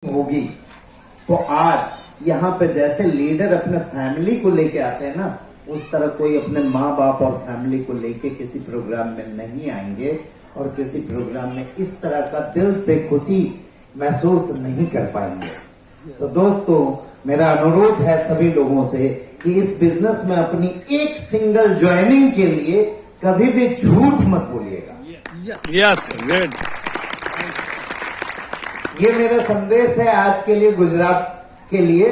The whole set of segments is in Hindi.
होगी। तो आज यहाँ पे जैसे लीडर अपने फैमिली को लेके आते हैं ना, उस तरह कोई अपने माँ बाप और फैमिली को लेके किसी प्रोग्राम में नहीं आएंगे और किसी प्रोग्राम में इस तरह का दिल से खुशी महसूस नहीं कर पाएंगे। तो दोस्तों, मेरा अनुरोध है सभी लोगों से कि इस बिजनेस में अपनी एक सिंगल ज्वाइनिंग के लिए कभी भी झूठ मत बोलिएगा। Yes, good. ये मेरा संदेश है आज के लिए, गुजरात के लिए।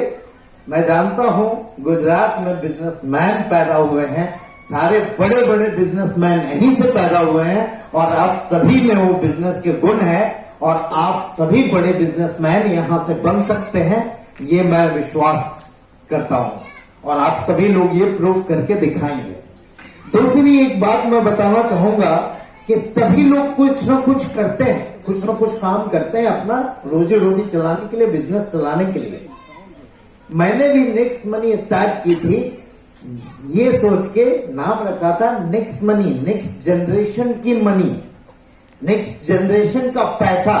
मैं जानता हूं गुजरात में बिजनेसमैन पैदा हुए हैं, सारे बड़े बड़े बिजनेसमैन यहीं से पैदा हुए हैं और आप सभी में वो बिजनेस के गुण हैं और आप सभी बड़े बिजनेसमैन यहां से बन सकते हैं, ये मैं विश्वास करता हूं और आप सभी लोग ये प्रूव करके दिखाएंगे। दूसरी एक बात मैं बताना चाहूंगा कि सभी लोग कुछ ना कुछ करते हैं, कुछ ना कुछ काम करते हैं अपना रोजी रोटी चलाने के लिए, बिजनेस चलाने के लिए। मैंने भी नेक्स्ट मनी स्टार्ट की थी, ये सोच के नाम रखा था नेक्स्ट मनी, नेक्स्ट जनरेशन की मनी, नेक्स्ट जनरेशन का पैसा।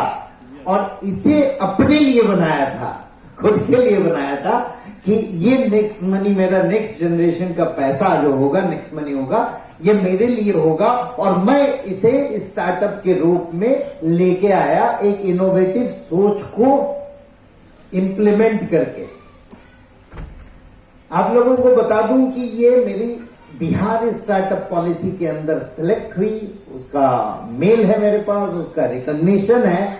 और इसे अपने लिए बनाया था, खुद के लिए बनाया था कि ये नेक्स्ट मनी, मेरा नेक्स्ट जनरेशन का पैसा जो होगा, नेक्स्ट मनी होगा, ये मेरे लिए होगा। और मैं इसे स्टार्टअप के रूप में लेके आया, एक इनोवेटिव सोच को इंप्लीमेंट करके। आप लोगों को बता दूं कि ये मेरी बिहार स्टार्टअप पॉलिसी के अंदर सिलेक्ट हुई, उसका मेल है मेरे पास, उसका रिकॉग्निशन है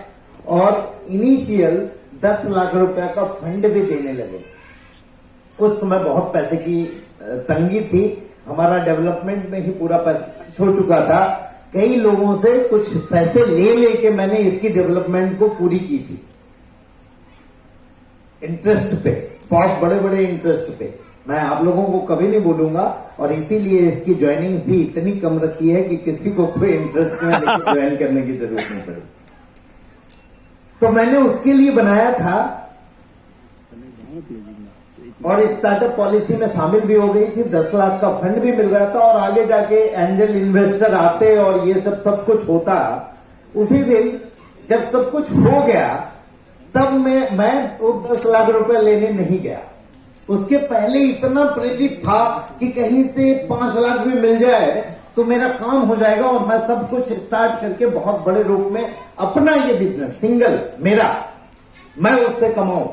और इनिशियल 10 लाख रुपया का फंड भी देने लगे। उस समय बहुत पैसे की तंगी थी, हमारा डेवलपमेंट में ही पूरा पैसा हो चुका था। कई लोगों से कुछ पैसे ले लेके मैंने इसकी डेवलपमेंट को पूरी की थी, इंटरेस्ट पे, बहुत बड़े बड़े इंटरेस्ट पे। मैं आप लोगों को कभी नहीं बोलूंगा और इसीलिए इसकी ज्वाइनिंग फी इतनी कम रखी है कि किसी को कोई इंटरेस्ट में ज्वाइन करने की जरूरत नहीं पड़ी। तो मैंने उसके लिए बनाया था और स्टार्टअप पॉलिसी में शामिल भी हो गई थी। 10 लाख का फंड भी मिल रहा था और आगे जाके एंजल इन्वेस्टर आते और ये सब कुछ होता। उसी दिन जब सब कुछ हो गया तब मैं वो 10 लाख रुपए लेने नहीं गया। उसके पहले इतना प्रेरित था कि कहीं से 5 लाख भी मिल जाए तो मेरा काम हो जाएगा और मैं सब कुछ स्टार्ट करके बहुत बड़े रूप में अपना ये बिजनेस सिंगल मेरा, मैं उससे कमाऊं,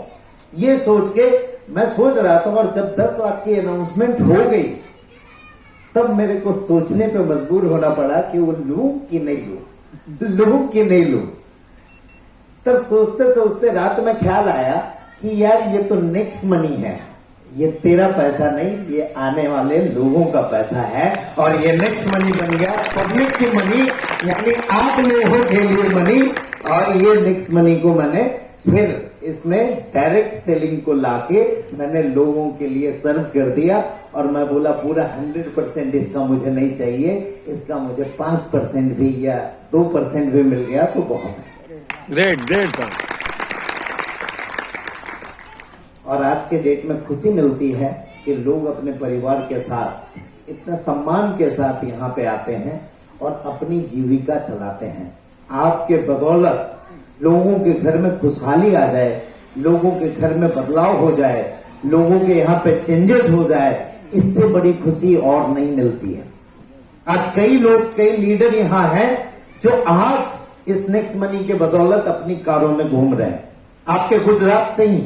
ये सोच के मैं सोच रहा था। और जब 10 लाख की अनाउंसमेंट हो गई तब मेरे को सोचने पे मजबूर होना पड़ा कि वो लूं कि नहीं लूं कि नहीं लूं। तब सोचते सोचते रात में ख्याल आया कि यार ये तो नेक्स्ट मनी है, ये तेरा पैसा नहीं, ये आने वाले लोगों का पैसा है और ये नेक्स्ट मनी बन गया पब्लिक की मनी, यानी आप लोगों के लिए मनी। और ये नेक्स्ट मनी को मैंने फिर इसमें डायरेक्ट सेलिंग को लाके मैंने लोगों के लिए सर्व कर दिया और मैं बोला पूरा 100% इसका मुझे नहीं चाहिए, इसका मुझे 5% भी या 2% भी मिल गया तो बहुत है। Great great sir. और आज के डेट में खुशी मिलती है कि लोग अपने परिवार के साथ इतना सम्मान के साथ यहाँ पे आते हैं और अपनी जीविका चलाते हैं। आपके बदौलत लोगों के घर में खुशहाली आ जाए, लोगों के घर में बदलाव हो जाए, लोगों के यहाँ पे चेंजेस हो जाए, इससे बड़ी खुशी और नहीं मिलती है। आज कई लोग, कई लीडर यहाँ हैं जो आज इस नेक्स्ट मनी के बदौलत अपनी कारों में घूम रहे हैं। आपके गुजरात से ही,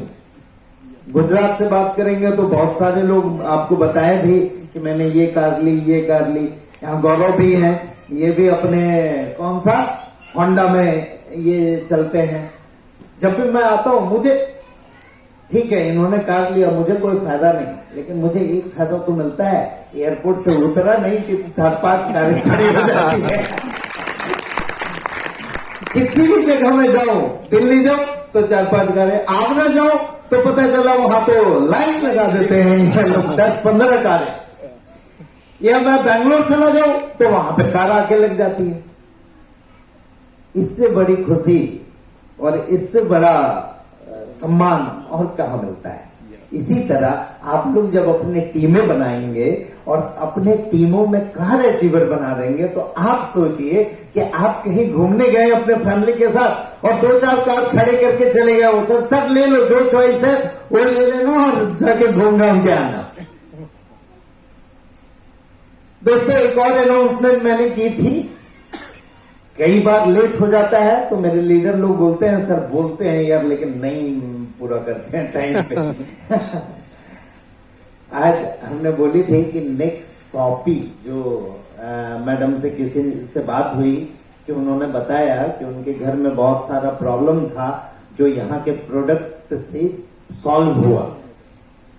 गुजरात से बात करेंगे तो बहुत सारे लोग आपको बताए भी कि मैंने ये कार ली, ये कार ली। यहाँ गौरव भी हैं, ये भी अपने कौन सा होंडा में ये चलते हैं। जब भी मैं आता हूं, मुझे ठीक है इन्होंने कार लिया, मुझे कोई फायदा नहीं, लेकिन मुझे एक फायदा तो मिलता है, एयरपोर्ट से उतरा नहीं कि 4-5 गाड़ी खड़ी हो जाती है। किसी भी जगह में जाओ, दिल्ली जाओ तो 4-5 गाड़ी, आगरा जाओ तो पता चला वहां तो लाइन लगा देते हैं लोग, 10-15 कारें। या मैं बैंगलोर चला जाऊं तो वहां पे कार आके लग जाती है। इससे बड़ी खुशी और इससे बड़ा सम्मान और कहाँ मिलता है। इसी तरह आप लोग जब अपने टीमें बनाएंगे और अपने टीमों में कार अचीवर बना देंगे तो आप सोचिए कि आप कहीं घूमने गए अपने फैमिली के साथ और 2-4 कार खड़े करके चले गए हो, सर ले लो, जो चॉइस है वो ले लेना और जाके घूम घाम के आना। दोस्तों, एक और अनाउंसमेंट मैंने की थी। कई बार लेट हो जाता है तो मेरे लीडर लोग बोलते हैं, सर बोलते हैं यार लेकिन नहीं पूरा करते हैं टाइम पे। आज हमने बोली थी कि नेक्स्ट शॉपी जो मैडम से किसी से बात हुई कि उन्होंने बताया कि उनके घर में बहुत सारा प्रॉब्लम था जो यहाँ के प्रोडक्ट से सॉल्व हुआ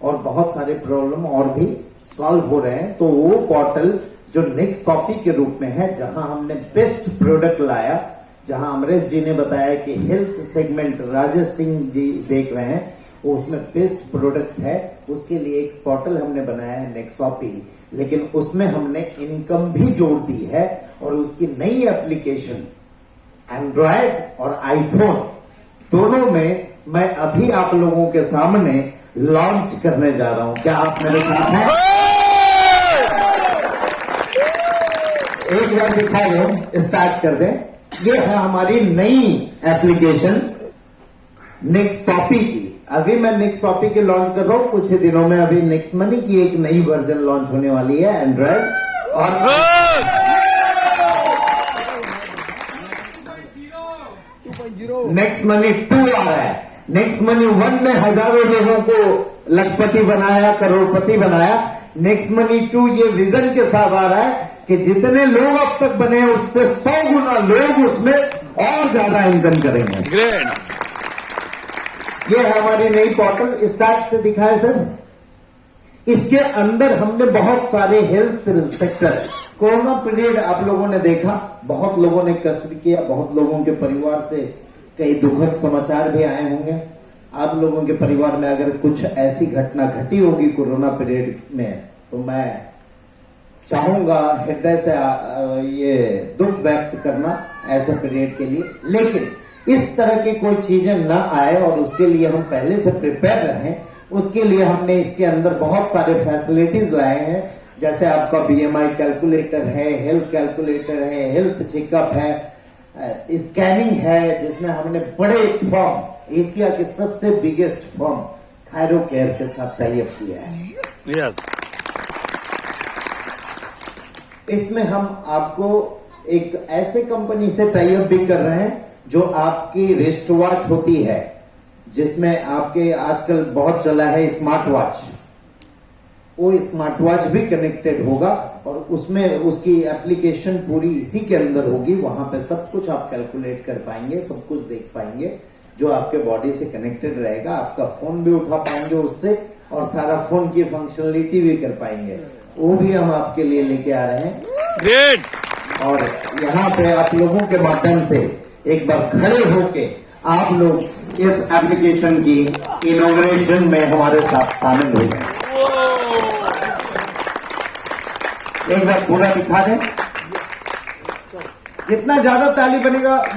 और बहुत सारे प्रॉब्लम और भी सॉल्व हो रहे हैं। तो वो पोर्टल जो नेक्स्ट शॉपी के रूप में है, जहां हमने बेस्ट प्रोडक्ट लाया, जहां अमरेश जी ने बताया कि हेल्थ सेगमेंट राजेश सिंह जी देख रहे हैं, वो उसमें बेस्ट प्रोडक्ट है, उसके लिए एक पोर्टल हमने बनाया है नेक्स्ट शॉपी। लेकिन उसमें हमने इनकम भी जोड़ दी है और उसकी नई एप्लीकेशन एंड्रॉयड और आईफोन दोनों में मैं अभी आप लोगों के सामने लॉन्च करने जा रहा हूं। क्या आप मेरे साथ हैं? एक बार दिखा दो, स्टार्ट कर दें। ये है हमारी नई एप्लीकेशन नेक्स्ट शॉपी की। अभी मैं नेक्स्ट शॉपी के लॉन्च कर रहा हूं, कुछ ही दिनों में अभी नेक्स्ट मनी की एक नई वर्जन लॉन्च होने वाली है एंड्रॉयड और नेक्स्ट मनी 2 आ रहा है। नेक्स्ट मनी 1 ने हजारों लोगों को लखपति बनाया, करोड़पति बनाया। नेक्स्ट मनी 2 ये विजन के साथ आ रहा है कि जितने लोग अब तक बने हैं उससे 100 गुना लोग उसमें और ज्यादा इनकम करेंगे। ग्रेट। ये है हमारी नई पोर्टल। स्टार्ट से दिखाए सर। इसके अंदर हमने बहुत सारे हेल्थ सेक्टर, कोरोना पीरियड आप लोगों ने देखा, बहुत लोगों ने कष्ट किया, बहुत लोगों के परिवार से कई दुखद समाचार भी आए होंगे। आप लोगों के परिवार में अगर कुछ ऐसी घटना घटी होगी कोरोना पीरियड में, तो मैं चाहूंगा हृदय से ये दुख व्यक्त करना ऐसे पीरियड के लिए। लेकिन इस तरह की कोई चीजें ना आए और उसके लिए हम पहले से प्रिपेयर रहें, उसके लिए हमने इसके अंदर बहुत सारे फैसिलिटीज लाए हैं। जैसे आपका बीएमआई कैलकुलेटर है, हेल्थ कैलकुलेटर है, हेल्थ चेकअप है, स्कैनिंग है, जिसमें हमने बड़े फर्म, एशिया के सबसे बिगेस्ट फर्म थायरो केयर के साथ टाई अप किया है। यस। इसमें हम आपको एक ऐसे कंपनी से टाई अप भी कर रहे हैं जो आपकी रिस्ट वॉच होती है, जिसमें आपके आजकल बहुत चला है स्मार्ट वॉच, वो स्मार्ट वॉच भी कनेक्टेड होगा और उसमें उसकी एप्लीकेशन पूरी इसी के अंदर होगी। वहां पे सब कुछ आप कैलकुलेट कर पाएंगे, सब कुछ देख पाएंगे जो आपके बॉडी से कनेक्टेड रहेगा। आपका फोन भी उठा पाएंगे उससे और सारा फोन की फंक्शनलिटी भी कर पाएंगे। वो भी हम आपके लिए लेके आ रहे हैं। ग्रेट। और यहाँ पे आप लोगों के माध्यम से एक बार खड़े होके आप लोग इस एप्लीकेशन की इनॉग्रेशन में हमारे साथ शामिल हो गए। एक बार पूरा दिखा दें। जितना ज्यादा ताली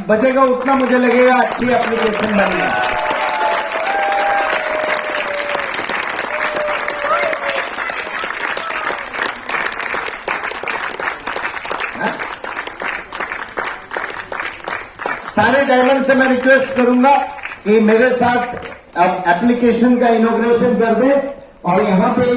बजेगा उतना मुझे लगेगा अच्छी एप्लीकेशन बनी है। सारे डायमंड से मैं रिक्वेस्ट करूंगा कि मेरे साथ अब एप्लीकेशन का इनॉग्रेशन कर दें और यहां पे